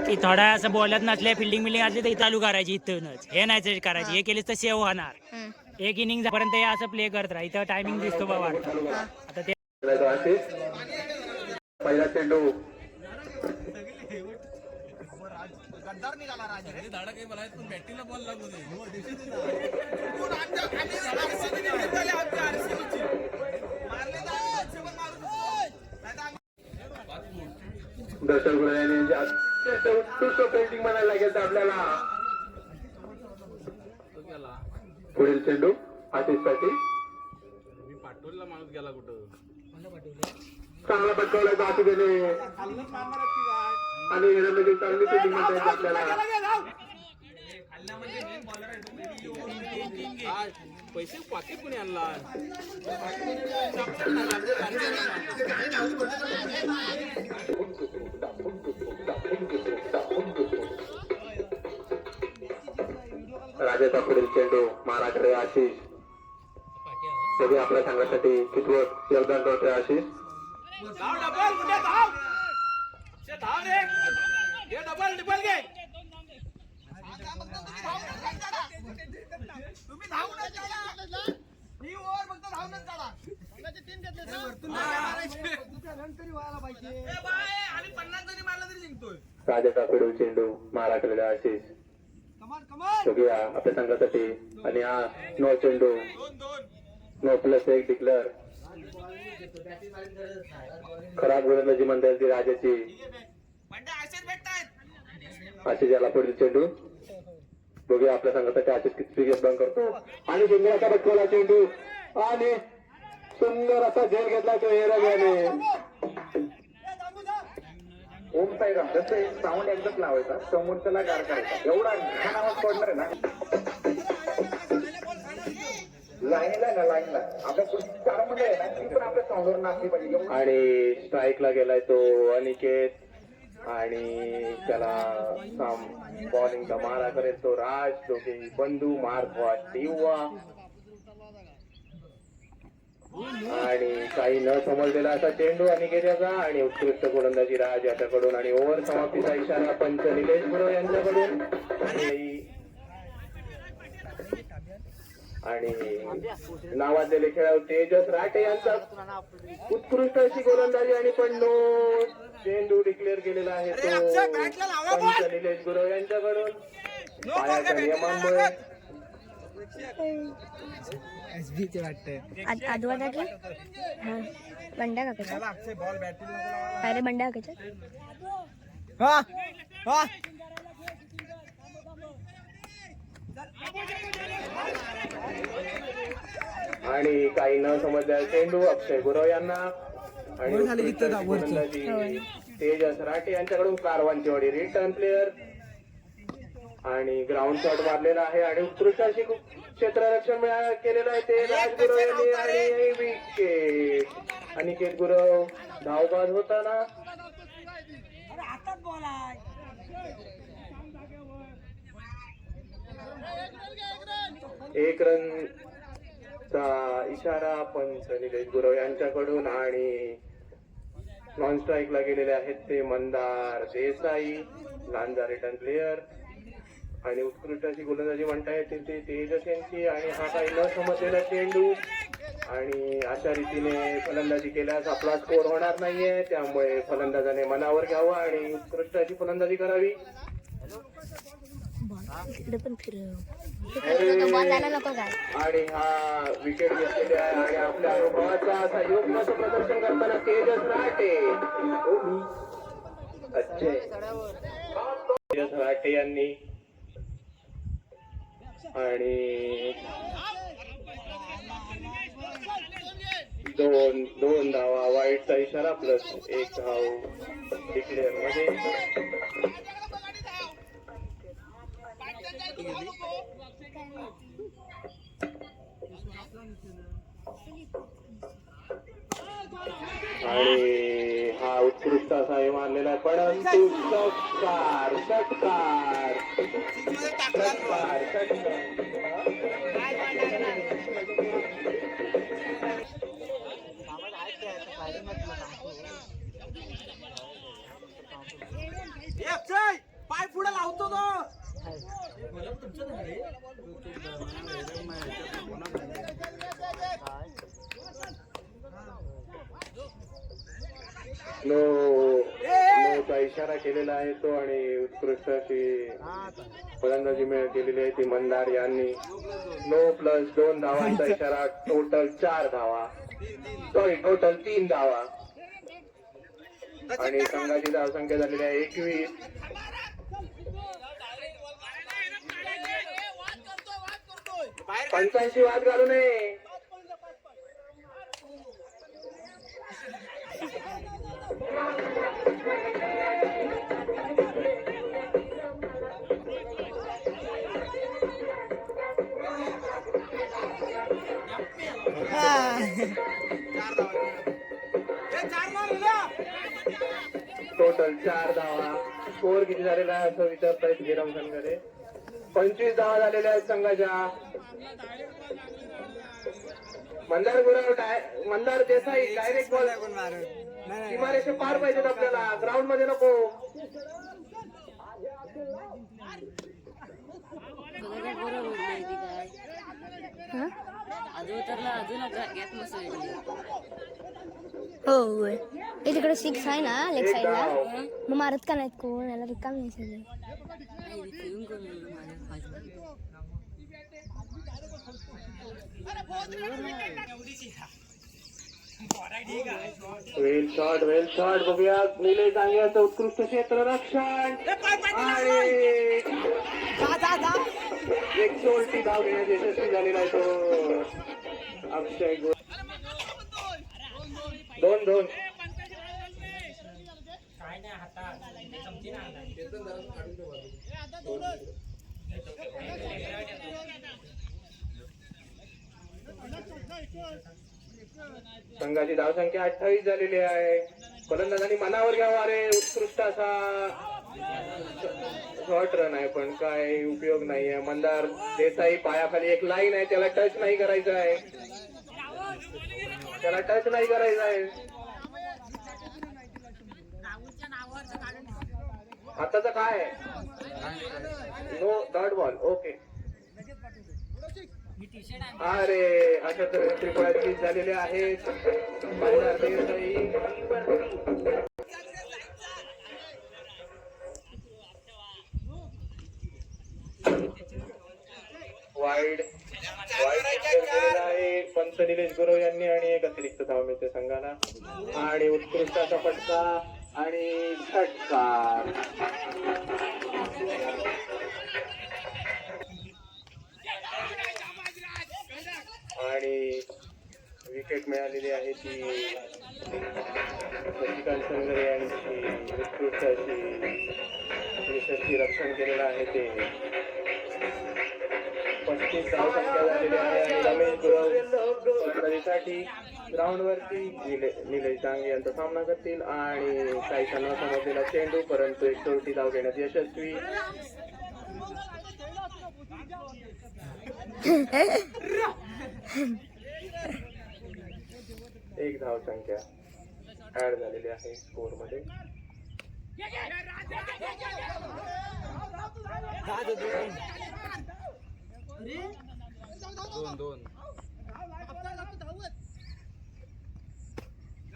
की थोडा असं बोलत नसले फिल्डिंग बिल्डिंग असली तर चालू करायची इथूनच, हे नाही करायची. हे केलीस तर सेव्ह होणार. एक इनिंग पर्यंत हे असं प्ले करत राहा. इथं टायमिंग दिसतो बाबा आता ते पहिला चेंडू दर्शक उत्कृष्ट पेंटिंग म्हणायला लागेल तर आपल्याला. पुढील चेंडू आशिष साठी पाठवला माणूस गेला कुठं चांगला पटकवला आशू गेले आणि चांगली पेंटिंग म्हणता आपल्याला. पैसे पाकिट कोणी आणला राजाचा पुढील चेंडू महाराष्ट्र आशिष. तरी आपल्या संघासाठी कितवं योगदान करतोय आशिष. राजाचा पुढील चेंडू महाराष्ट्र आशिष. बघूया आपल्या संघासाठी. आणि हा नो चेंडू, नो प्लस एक डिक्लेअर. खराब गोलंदाजी म्हणता येईल ती राजाची. आशिष याला पुढील चेंडू. बघूया आपल्या संघासाठी आशिष किती योगदान करतो. आणि सुंदर असा बटकवला चेंडू आणि सुंदर असा झेल घेतला तो एरग्याने. ओम साईराम जसं साऊंड एकदाच लावायचा, समोरच्याला गार करायचा. एवढा घाण आवाज पडणार आहे ना लाईनला ना लाईनला आपल्या चार मध्ये आहे ना ती पण आपल्या साऊंडवर नाचली पाहिजे. आणि स्ट्राईकला गेलाय तो अनिकेत आणि त्याला बॉलिंगचा मारा करेल तो राज. दोघे बंधू मार्कवा टिवा आणि काही न समजलेला असा चेंडू अनिकेतचा आणि उत्कृष्ट गोलंदाजी राज याच्याकडून. आणि ओव्हर समाप्तीचा इशारा पंच निलेश गुरव यांच्याकडून. आणि नावाजलेले खेळाडू तेजस राठे यांचा उत्कृष्ट अशी गोलंदाजी आणि पण नो चेंडू डिक्लेअर केलेला आहे तो पंच निलेश गुरव यांच्याकडून. पायाच्या नियमांमुळे आदवा जागी बंड्या काकाच्या अरे बंड्या काकाच्या आणि काही न समजलेला चेंडू अक्षय गुरव यांना. आणि तेजस राठे यांच्याकडून कारवांची वाडी रिटर्न प्लेअर. आणि ग्राउंड शॉट मारलेला आहे आणि उत्कृष्ट अशी क्षेत्ररक्षण केलेलं आहे ते राज गुरव यांनी. आणि विकेट अनिकेत गुरव धावबाद होताना. एक रनचा इशारा पंच निलेश गुरव यांच्याकडून. आणि नॉन स्ट्राईकला गेलेले आहेत ते मंदार देसाई लांजा रिटर्न प्लेअर. आणि उत्कृष्ट अशी गोलंदाजी म्हणता येते ते तेजस यांची. आणि हा काही न समजलेला चेंडू. आणि अशा रीतीने फलंदाजी केल्यास आपला स्कोर होणार नाहीये, त्यामुळे फलंदाजाने मनावर घ्यावं आणि उत्कृष्ट अशी फलंदाजी करावी. आणि हा विकेट घेतलेला आहे. आणि आपल्या अनुभवाचा असा योग्य प्रदर्शन करताना तेजस राठे तेजस राठे यांनी. आणि दोन धावा वाईटचा इशारा प्लस एक धाव डिक्लेअर मध्ये. आणि हा उत्कृष्ट असा हे मानलेला आहे. परंतु षटकार षटकार षटकार षटकार नोचा इशारा केलेला आहे तो आणि उत्कृष्ट अशी फलंदाजी केलेली आहे ती मंदार यांनी. 9+2 धावांचा इशारा, टोटल 4 धावा, सॉरी टोटल 3 धावा आणि संघाची धावसंख्या झालेली आहे 21. पंचांशी वाद घालू नये. टोटल 4 धावा. स्कोर किती झालेला आहे असं विचारतायत विरम संघाने. 25 धावा झालेल्या आहेत संघाच्या. मंदार गुरव मंदार देसाई डायरेक्ट बॉल सीमारेषे पार पाहिजेत आपल्याला, ग्राउंड मध्ये नको. हो होय. ते तिकडे 6 आहे ना लेग साईडला, मग मारत का नाहीत कोण? याला रिकाम नाही सगळे. वेल शॉट बघूया. निलेश डांगेचं उत्कृष्ट क्षेत्ररक्षण आणि 1 धाव घेण्यात यशस्वी झालेला आहे तो अक्षय. 2-2. संघाची धावसंख्या 28 झालेली आहे. फलंदाजांनी मनावर घ्यावा. अरे उत्कृष्ट असा शॉर्ट रन आहे पण काय उपयोग नाहीये. मंदार देसाई पायाखाली एक लाईन आहे, त्याला टच नाही करायचं आहे, त्याला टच नाही करायचं आहे. आताचा काय आहे? No dot ball. ओके. अरे अशा तऱ्हेने त्रिफळाची झालेले आहेत. मंदार देसाई वाईड केलेला आहे पंच निलेश गुरव यांनी आणि एक अतिरिक्त धाव मिळते संघाला. आणि उत्कृष्ट असा फटका आणि षटकार. आणि विकेट मिळालेली आहे ती शशिकांत संगरे यांची. उत्कृष्ट अशी यशस्वी रक्षण केलेलं आहे ते. 35 धावसंख्या झालेली आहे आणि रमेश गुरव फलंदाजीसाठी ग्राउंड वरती निलेश डांगे यांचा सामना करतील. आणि काहीसा न समजलेला चेंडू, परंतु 1 धाव घेण्यात यशस्वी. एक धाव संख्या ऍड झालेली आहे स्कोर मध्ये.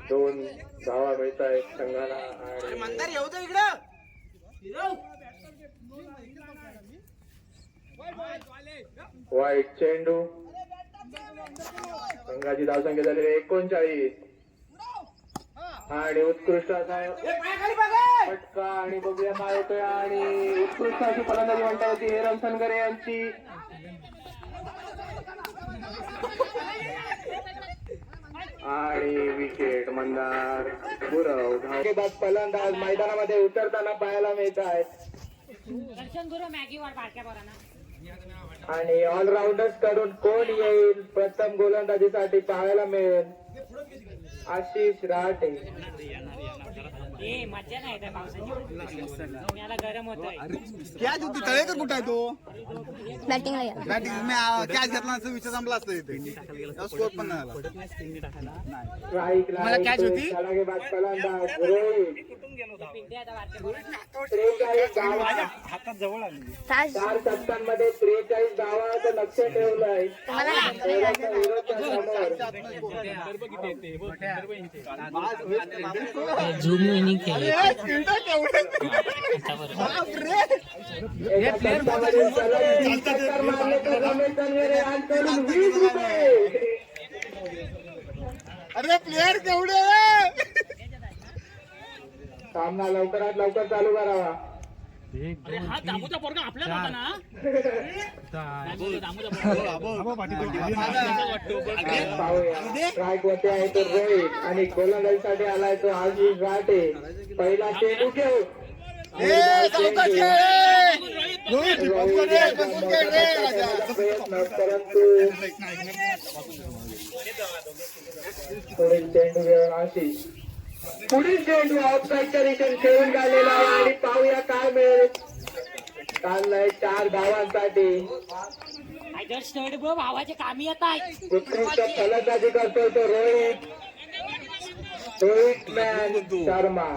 दोन धावा मिळत आहेत संघाला. आणि वाईट चेंडू. संघाची धावसंख्या झालेली 39. आणि उत्कृष्ट असा फटका आणि बघूया काय होतोय. आणि उत्कृष्ट अशी फलंदाजी म्हणता येते हेरम सनगरे यांची. आणि विकेट. मंदार गुरव धावबाद फलंदाज मैदानामध्ये उतरताना पाहायला मिळत आहेत. आणि ऑलराऊंडर्स कडून कोण येईल प्रथम गोलंदाजीसाठी पाहायला मिळेल. आशिष राहटे. मज्जा नाही त्या पावसाची, गरम होत तळेकर कुठं आहे तो? बॅटिंगला गेला. बॅटिंग कॅच घेतला असं विषय संपला असतं इथे. स्कोर पण नाही स्ट्राईक ला फलंदाज रोहित तास 4 षटकांमध्ये 43 धावांचं लक्ष ठेवलंय. तुम्हाला विरोधच्या समोर झूम इनिंग खेळली एका षटकामध्ये सलग 20 षटकार मारले तर रमेश तनवेरे यांच्याकडून 20 रुपये. अरे प्लेयर केवढे सामना लवकरात लवकर चालू करावा. पाहूया स्ट्राईक वरती आहे तो रोहित आणि गोलंदाजीसाठी आलाय तो आशिष राठे. पहिला चेंडू घेऊ प्रयत्न परंतु पुढील चेंडू घेऊन आशिष. पुढील चेंडू ऑफसाईडच्या दिशेने खेळून काढलेला आहे आणि पाहूया काय मिळेल. काढलाय 4 धावांसाठी. भावाचे कामी येत आहे. उत्कृष्ट फलंदाजी करतोय तो रोहित मॅन शर्मा.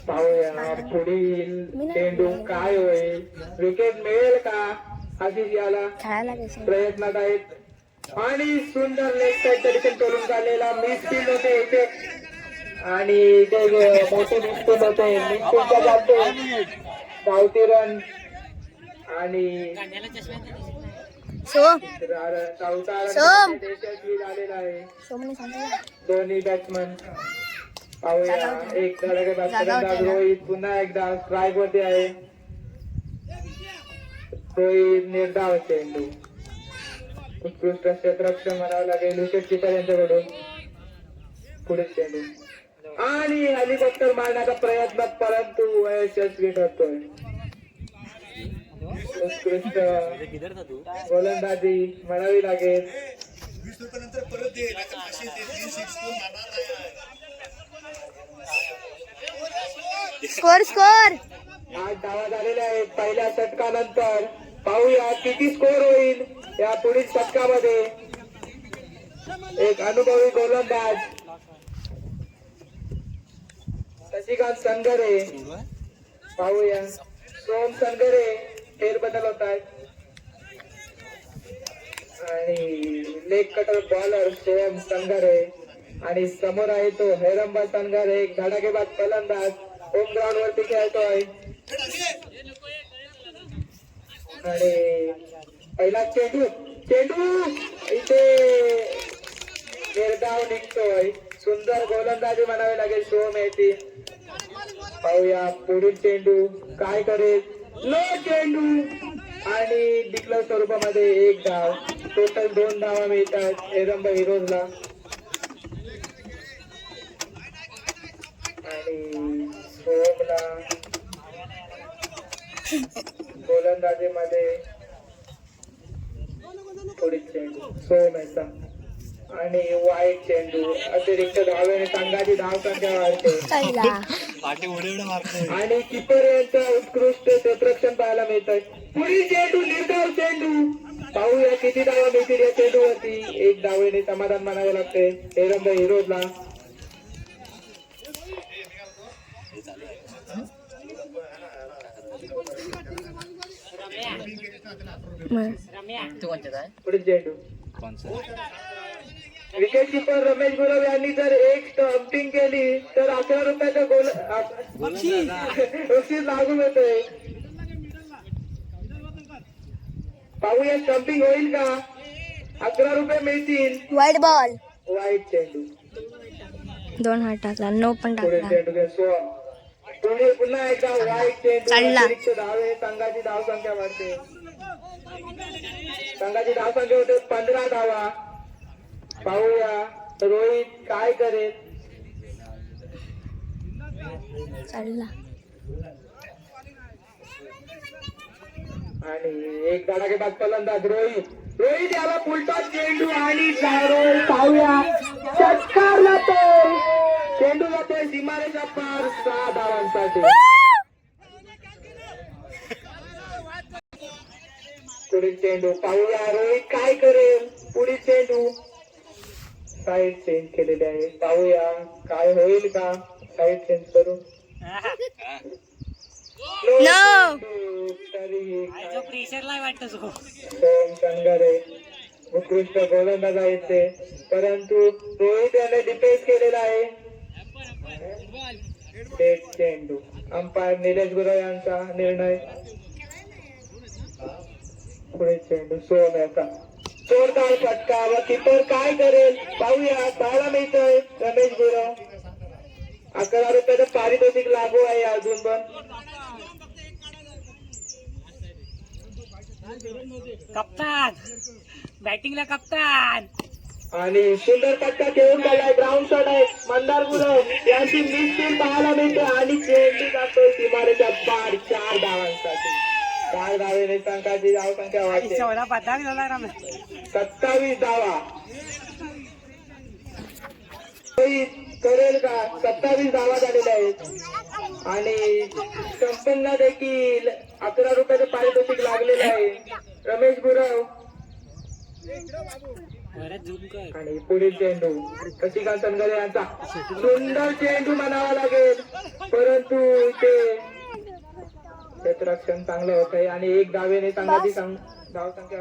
पाहूया पुढील चेंडू काय होईल. विकेट मिळेल का आशिष याला खेळायला कसं प्रयत्नात आहेत आणि सुंदर लेग साईडच्या दिशेने तोडून काढलेला मिस फील्ड होते इथे आणि ते मोठे मिसफील्ड होते. मिसफील्डच्या जाते धावती रन आणि सोम चौथा सोम. रन यशस्वी झालेला आहे. सोमने सांगितलं दोन्ही बॅट्समन. पाहूया एक धडाकेबाज फलंदाज रोहित पुन्हा एकदा स्ट्राईक वरती आहे. रोहित निर्धाव चेंडू. उत्कृष्ट क्षेत्ररक्षण म्हणावं लागेल विकेट किपर यांच्याकडून. पुढे चेंडू आणि हेलिकॉप्टर मारण्याचा प्रयत्न परंतु यशस्वी ठरतोय. उत्कृष्ट गोलंदाजी म्हणावी लागेल. स्कोर 8 धावा झालेल्या आहेत पहिल्या षटकानंतर. पाहूया किती स्कोर होईल या पुढील षटकामध्ये. एक अनुभवी गोलंदाज शशिकांत संगरे. पाहूया सोम संगरे फेरबदल होत आहेत आणि लेग कटर बॉलर सोम संगरे आणि समोर आहे तो हेरंबा संगरे. एक धडाकेबाज फलंदाज होम ग्राउंड वरती खेळतोय आणि पहिला चेंडू इथे निर्धाव निघतोय. सुंदर गोलंदाजी म्हणावी लागेल सोम याची. पाहूया पुढील चेंडू काय करेल. लो चेंडू आणि डिक्लेअर स्वरूपामध्ये 1 धाव. टोटल 2 धावा मिळतात हेरंबा हिरोजला आणि सोमला गोलंदाजीमध्ये पुढील चेंडू सोम याचा आणि वाईट चेंडू. अतिरिक्त धावेने संघाची धाव संख्या वाढते आणि किपर यांचं उत्कृष्ट क्षेत्ररक्षण पाहायला मिळत आहे. पुढील चेंडू निर्धाव चेंडू. पाहूया किती धावा मिळतील या चेंडूवरती. 1 धावेने समाधान मानावे लागते हेरंबा हिरोजला. पुढील चेंडू विकेट किपर रमेश गुरव यांनी जर एक स्टंपिंग केली तर 11 रुपयाचा गोल बक्षीस लागू होतोय. पाहूया स्टंपिंग होईल का. 11 रुपये मिळतील. वाईट बॉल वाईट चेंडू. 2 हात टाकला 9 पण पुढे टाकला. चेंडू पुन्हा एकदा वाईट चेंडू. चालला. अतिरिक्त धावे संघाची धाव संख्या वाढते. संघाची धाव संख्या होते 15 धावा. पाहूया रोहित काय करेल. चालला आणि एक धडाकेबाज फलंदाज रोहित याला पुलटा चेंडू आणि रोहित पाहूया षटकारला तो चेंडू जाते सीमारेषा पार 6 धावांसाठी. पुढील चेंडू पाहूया रोहित काय करेल. पुढील चेंडू साईड चेंज केलेले आहे. पाहूया काय होईल का. साईड चेंज करून तरीही प्रेशरला वाटतं सोम संगारे उत्कृष्ट गोलंदाज आहे ते, परंतु रोहित याने डिफेन्स केलेला आहे. एक चेंडू अंपायर निलेश गुरव यांचा निर्णय. पुढे चेंडू सोम याचा जोरदार फटका व किपर काय करेल पाहूया. पाहायला मिळतोय रमेश गुरव 11 रुपयाचं पारितोषिक लागू आहे अजून पण. कप्तान बॅटिंगला कप्तान आणि सुंदर फटका खेळून गेलाय. ग्राउंड शॉट आहे. मंदार गुरव यांची मिस पाहायला मिळते आणि चेंडू जातोय सीमारेच्या पार 4 धावांसाठी. 4 धावेने संघाची धावसंख्या वाढते 27 धावा. करेल का. 27 धावा झालेल्या आहेत आणि कंपनीला देखील 11 रुपयाचं पारितोषिक लागलेलं आहे. रमेश गुरव आणि पुढील चेंडू शशिकांत सनगरे यांचा सुंदर चेंडू म्हणावा लागेल, परंतु इथे क्षेत्ररक्षण चांगलं होत आहे आणि 1 धावेने संघाची धावसंख्या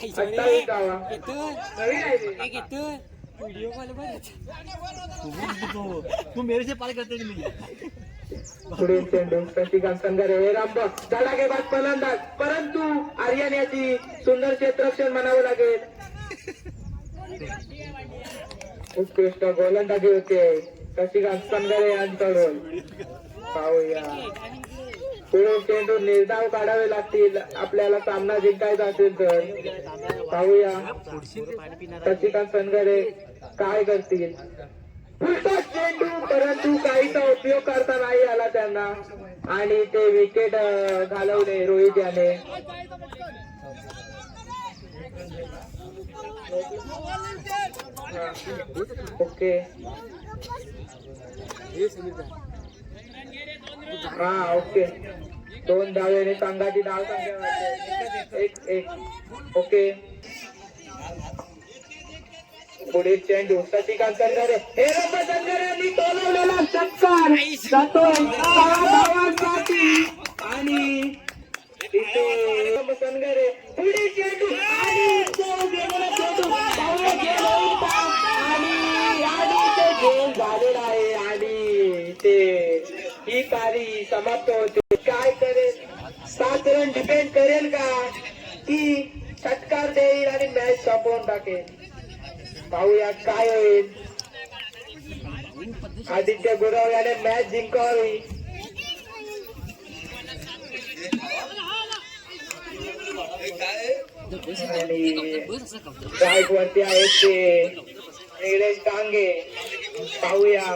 28 धावा. नवीन आहे ते. तू मेरे से पार करते की नहीं. पुढील चेंडू शशिकांत संगारे विरांब धडाकेबाज फलंदाज, परंतु आर्यन याची सुंदर क्षेत्ररक्षण म्हणावं लागेल. उत्कृष्ट गोलंदाजी होते शशिकांत संगारे यांच्याकडून. पाहूया पुढील चेंडू निर्धाव काढावे लागतील आपल्याला सामना जिंकायचा असेल तर. पाहूया शशिकांत संगारे काय करतील. पुढचा चेंडू परंतु काहीचा उपयोग करता नाही आला त्यांना आणि ते विकेट घालवले रोहित याने. ओके हा ओके 2 धावेने संघाची धावसंख्या वाढते 1-1. ओके पुढील चेंडू शशिकांत संगारे हे संगारे तोलवलेला षटकार जातोय 6 धावांसाठी आणि इथे संगारे पुढील चेंडू आणि तो गेलेला चेंडू आणि ते गोल झालेला आहे आणि ते ही पारी समाप्त होते. काय करेल. 7 रन डिपेंड करेल का की षटकार देईल आणि मॅच संपवून टाकेल. पाहूया काय होईल. आदित्य गुरव याने मॅच जिंकावी. आणि ड्राईव्ह वरती आहेत ते निलेश डांगे. पाहूया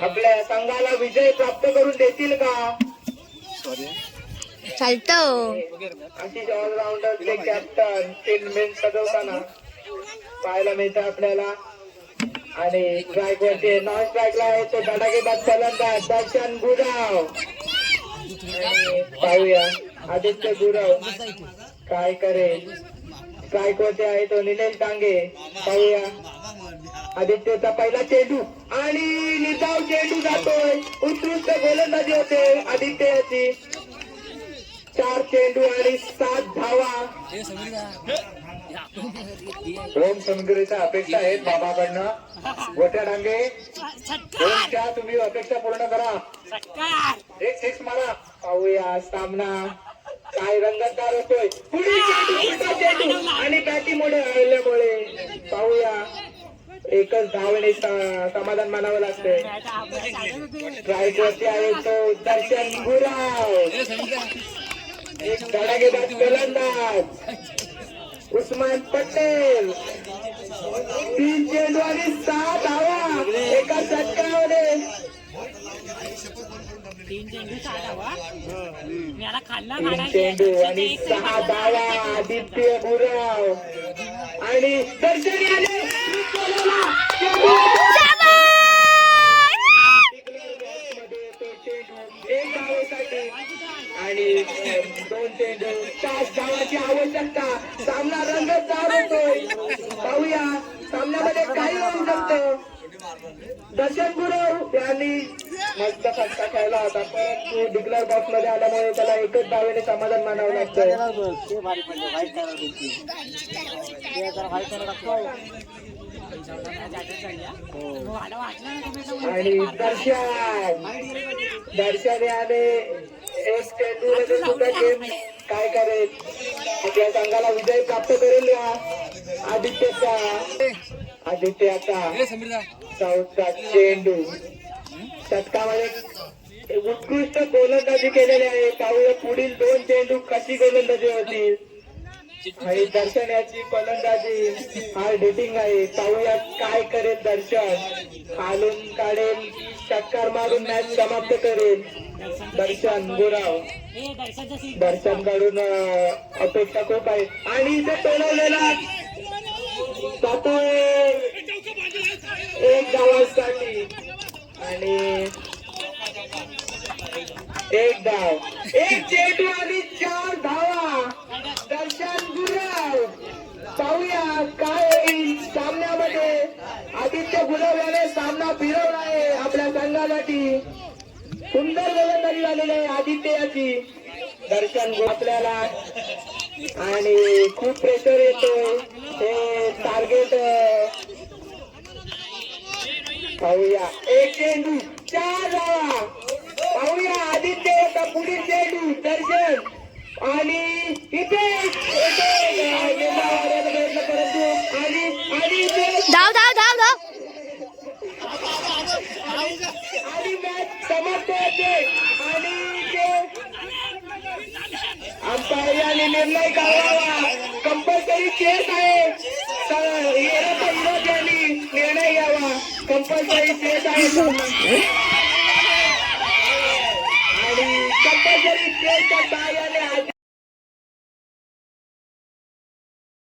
आपल्या संघाला विजय प्राप्त करून देतील का. चालतं. आशिष ऑलराऊंडर कॅप्टन 3 मेन सजवताना पाहायला मिळतं आपल्याला. आणि स्ट्राईक वरती नॉन स्ट्राईकला आहे तो धडाकेबाज फलंदाज दर्शन गुराव. पाहूया आदित्य गुरव काय करेल. स्ट्राईक वरती आहे तो निलेश डांगे. पाहूया आदित्यचा पहिला चेंडू आणि निजाव चेंडू जातोय. उत्कृष्ट गोलंदाजी होते आदित्यची. 4 चेंडू आणि 7 धावा. ओम सनगरेच्या अपेक्षा आहेत बाबाकडनं. गोट्या डांगे ओमच्या तुम्ही अपेक्षा पूर्ण करा. 1 6 मारा. पाहूया सामना काय रंगतदार होतोय. पुढील चेंडू आणि बॅटिंगमुळे हरल्यामुळे पाहूया 1च धावेने समाधान मानावं लागतंय. स्ट्राईक वरती आहे तो दर्शन गुराव. एक धडाकेबाज फलंदाज उस्मान पटेल. 3 चेंडू आणि 6 धावा एका षटकामध्ये. 3 चेंडू 6 धावा. तीन चेंडू आणि 6 धावा आदित्य गुराव आणि दर्शन याने एक धावेसाठी आणि 2 चेंडू 5 दर्शन गुरव यांनी मस्त फटका खेळला होता, परंतु डिक्लेअर बॉक्स मध्ये आल्यामुळे त्याला एकच डावेने समाधान मानावं लागतंय. आणि दर्शन याने एक चेंडूमध्ये सुद्धा गेम काय करेल, आपल्या संघाला विजय प्राप्त करेल या आदित्याचा चौथा चेंडू. षटकामध्ये उत्कृष्ट गोलंदाजी केलेली आहे. पाहूया पुढील 2 चेंडू कशी गोलंदाजी होतील. आणि दर्शन याची फलंदाजी हार्ड हिटिंग आहे. पाहूया काय करेल दर्शन. खालून काढेल, षटकार मारून मॅच समाप्त करेल दर्शन गुराव. दर्शन कडून अपेक्षा खूप आहे. आणि इथे टोलवलेला जातोय 1 धावांसाठी. आणि 1 धाव, 1 चेंडू आणि 4 धावा दर्शन गुराव. पाहूया काय होईल सामन्यामध्ये. आदित्य गुलाब याने सामना फिरवला आहे आपल्या संघासाठी. सुंदर गोलंदाजी झालेली आहे आदित्य याची. दर्शन आपल्याला आणि खूप प्रेशर येतोय. हे टार्गेट पाहूया. 1 चेंडू 4 धावा. पाहूया आदित्य याचा पुढील चेंडू दर्शन. आणि इथे परंतु आणि धाव धाव धाव धाव. आणि मॅच समाप्त होते. आणि ते अंपायर यांनी निर्णय काढावा. कंपल्सरी चेस आहे. विरोध यांनी निर्णय घ्यावा. कंपल्सरी चेस आहे आणि कंपल्सरी चेसच्या सहाय्याने